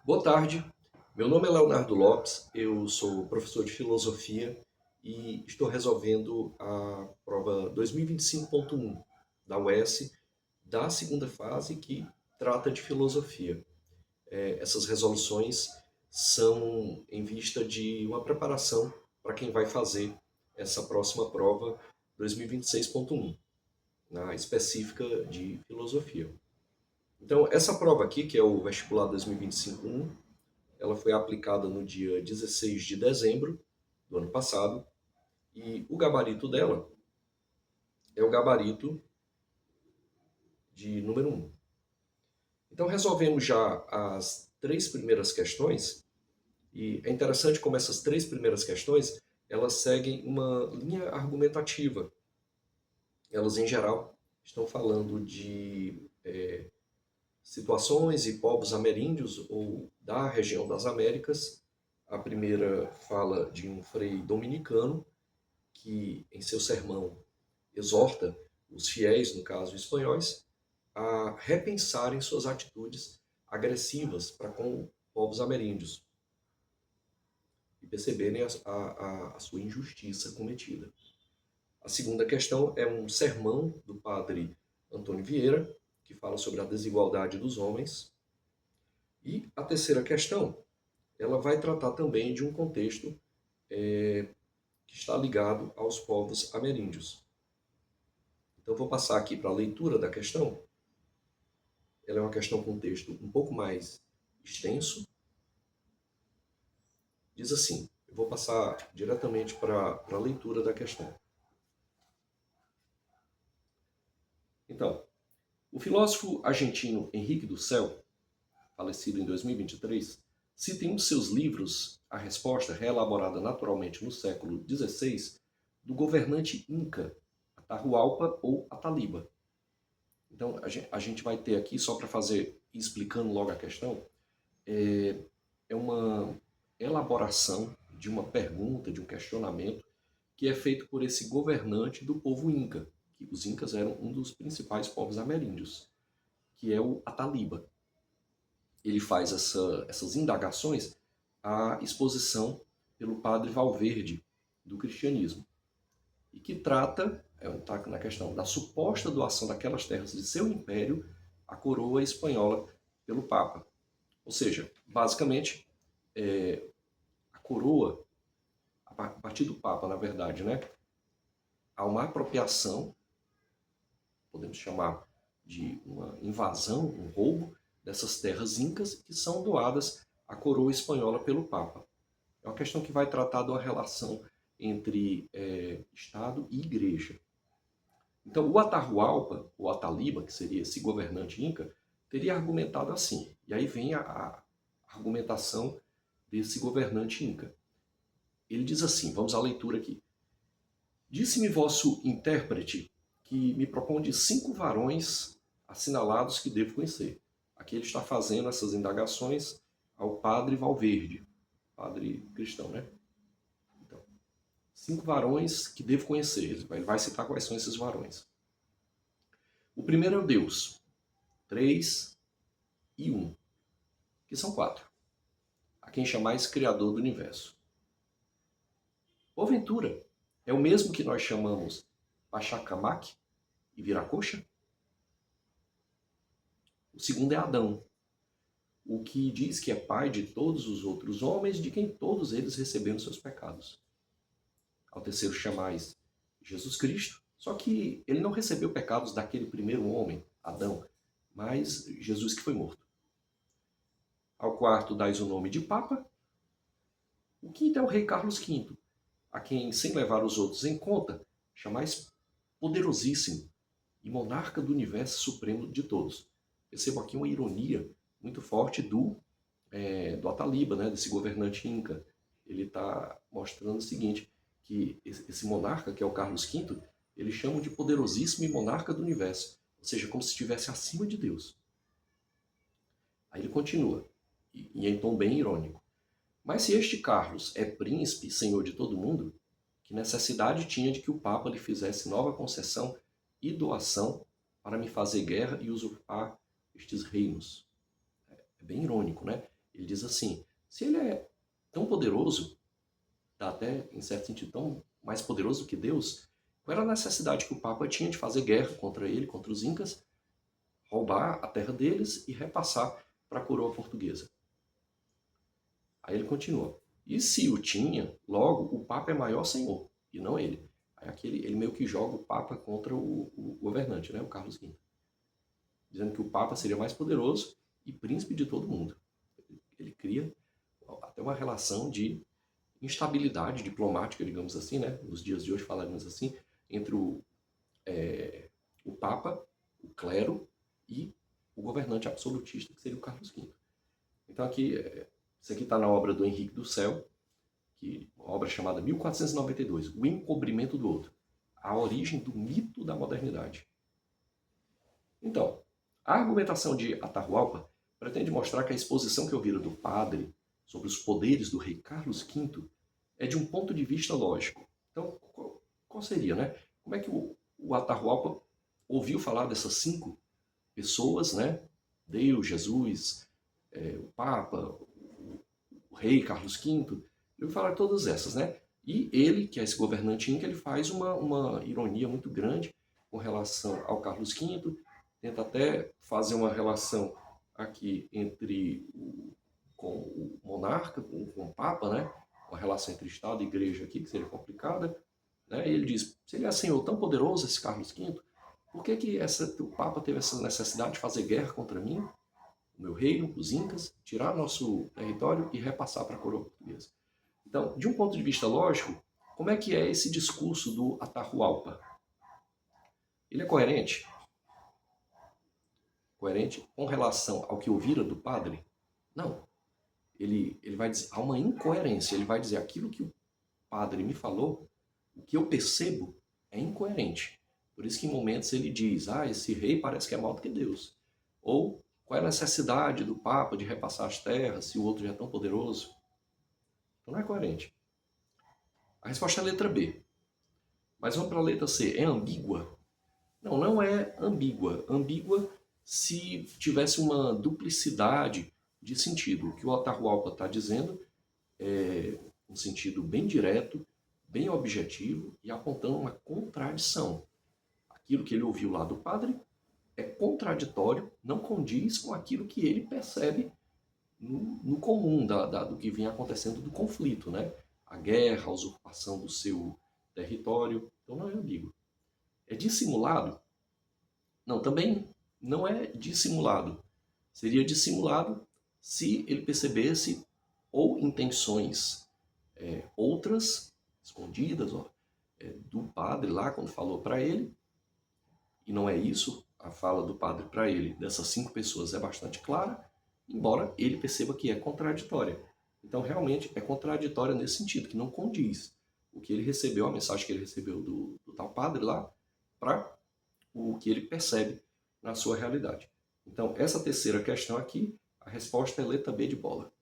Boa tarde, meu nome é Leonardo Lopes, eu sou professor de filosofia e estou resolvendo a prova 2025.1 da UES, da segunda fase, que trata de filosofia. Essas resoluções são em vista de uma preparação para quem vai fazer essa próxima prova 2026.1, na específica de filosofia. Então, essa prova aqui, que é o vestibular 2025.1, ela foi aplicada no dia 16 de dezembro do ano passado e o gabarito dela é o gabarito de número 1. Então resolvemos já as três primeiras questões e é interessante como essas três primeiras questões elas seguem uma linha argumentativa. Elas, em geral, estão falando de situações e povos ameríndios ou da região das Américas. A primeira fala de um frei dominicano que, em seu sermão, exorta os fiéis, no caso espanhóis, a repensarem suas atitudes agressivas para com povos ameríndios e perceberem a sua injustiça cometida. A segunda questão é um sermão do padre Antônio Vieira, que fala sobre a desigualdade dos homens. E a terceira questão, ela vai tratar também de um contexto que está ligado aos povos ameríndios. Então, vou passar aqui para a leitura da questão. Ela é uma questão com texto um pouco mais extenso. Diz assim, eu vou passar diretamente para a leitura da questão. Então, o filósofo argentino Henrique Dussel, falecido em 2023, cita em um de seus livros a resposta reelaborada naturalmente no século XVI do governante Inca, Atahualpa ou Ataliba. Então, a gente vai ter aqui, só para fazer, explicando logo a questão, é uma elaboração de uma pergunta, de um questionamento, que é feito por esse governante do povo Inca, que os Incas eram um dos principais povos ameríndios, que é o Ataliba. Ele faz essas indagações à exposição pelo padre Valverde do cristianismo, e que trata, está na questão da suposta doação daquelas terras de seu império à coroa espanhola pelo Papa. Ou seja, basicamente, a coroa, a partir do Papa, na verdade, né, há uma apropriação, podemos chamar de uma invasão, um roubo dessas terras incas que são doadas à coroa espanhola pelo Papa. É uma questão que vai tratar da relação entre Estado e Igreja. Então, o Atahualpa, o Ataliba, que seria esse governante inca, teria argumentado assim. E aí vem a argumentação desse governante inca. Ele diz assim, vamos à leitura aqui. Disse-me vosso intérprete que me proponde 5 varões assinalados que devo conhecer. Aqui ele está fazendo essas indagações ao padre Valverde, padre cristão, né? Então, 5 varões que devo conhecer. Ele vai citar quais são esses varões. O primeiro é o Deus, 3 e 1, que são 4, a quem chamais Criador do Universo. Porventura, é o mesmo que nós chamamos Pachacamac e Viracocha? O segundo é Adão, o que diz que é pai de todos os outros homens, de quem todos eles receberam seus pecados. Ao terceiro chamais Jesus Cristo, só que ele não recebeu pecados daquele primeiro homem, Adão, mas Jesus que foi morto. Ao quarto dais o nome de Papa. O quinto é o rei Carlos V, a quem, sem levar os outros em conta, chamais poderosíssimo e monarca do universo supremo de todos. Percebo aqui uma ironia muito forte do Ataliba, né, desse governante inca. Ele está mostrando o seguinte, que esse monarca, que é o Carlos V, eles chamam de poderosíssimo e monarca do universo, ou seja, como se estivesse acima de Deus. Aí ele continua, e em tom bem irônico. Mas se este Carlos é príncipe, senhor de todo mundo, que necessidade tinha de que o Papa lhe fizesse nova concessão e doação para me fazer guerra e usurpar estes reinos? É bem irônico, né? Ele diz assim, se ele é tão poderoso, tá até, em certo sentido, tão mais poderoso que Deus, qual era a necessidade que o Papa tinha de fazer guerra contra ele, contra os Incas, roubar a terra deles e repassar para a coroa portuguesa? Aí ele continua. E se o tinha, logo o Papa é maior senhor, e não ele. Aí aqui ele meio que joga o Papa contra o governante, né, o Carlos V, dizendo que o Papa seria mais poderoso e príncipe de todo mundo. Ele cria até uma relação de instabilidade diplomática, digamos assim, né, nos dias de hoje falaremos assim, entre o Papa, o clero e o governante absolutista, que seria o Carlos V. Então aqui, isso aqui está na obra do Henrique do Céu, uma obra chamada 1492, O Encobrimento do Outro, a origem do mito da modernidade. Então, a argumentação de Atahualpa pretende mostrar que a exposição que ouvira do padre sobre os poderes do rei Carlos V é de um ponto de vista lógico. Então, qual seria, né? Como é que o Atahualpa ouviu falar dessas 5 pessoas, né? Deus, Jesus, o Papa, o rei Carlos V, ele ouviu falar de todas essas, né? E ele, que é esse governante inca, ele faz uma ironia muito grande com relação ao Carlos V, tenta até fazer uma relação aqui entre com o monarca, com o Papa, né? Uma relação entre Estado e Igreja aqui, que seria complicada. Né? E ele diz, se ele é senhor tão poderoso, esse Carlos V, por que o Papa teve essa necessidade de fazer guerra contra mim, o meu reino, os Incas, tirar nosso território e repassar para a coroa portuguesa? Então, de um ponto de vista lógico, como é que é esse discurso do Atahualpa? Ele é coerente? Coerente com relação ao que ouvira do padre? Não. Ele vai dizer, há uma incoerência, ele vai dizer aquilo que o padre me falou, o que eu percebo é incoerente. Por isso que em momentos ele diz, esse rei parece que é maior do que Deus. Ou, qual é a necessidade do Papa de repassar as terras se o outro já é tão poderoso? Então não é coerente. A resposta é a letra B. Mas vamos para a letra C. É ambígua? Não, não é ambígua. Ambígua se tivesse uma duplicidade de sentido. O que o Atahualpa está dizendo é um sentido bem direto, bem objetivo e apontando uma contradição. Aquilo que ele ouviu lá do padre é contraditório, não condiz com aquilo que ele percebe no comum do que vinha acontecendo do conflito, né? A guerra, a usurpação do seu território. Então não é ambíguo. É dissimulado? Não, também não é dissimulado. Seria dissimulado se ele percebesse ou intenções outras, escondidas, do padre lá, quando falou para ele, e não é isso, a fala do padre para ele, dessas 5 pessoas, é bastante clara, embora ele perceba que é contraditória. Então, realmente, é contraditória nesse sentido, que não condiz o que ele recebeu, a mensagem que ele recebeu do tal padre lá, para o que ele percebe na sua realidade. Então, essa terceira questão aqui, a resposta é letra B de bola.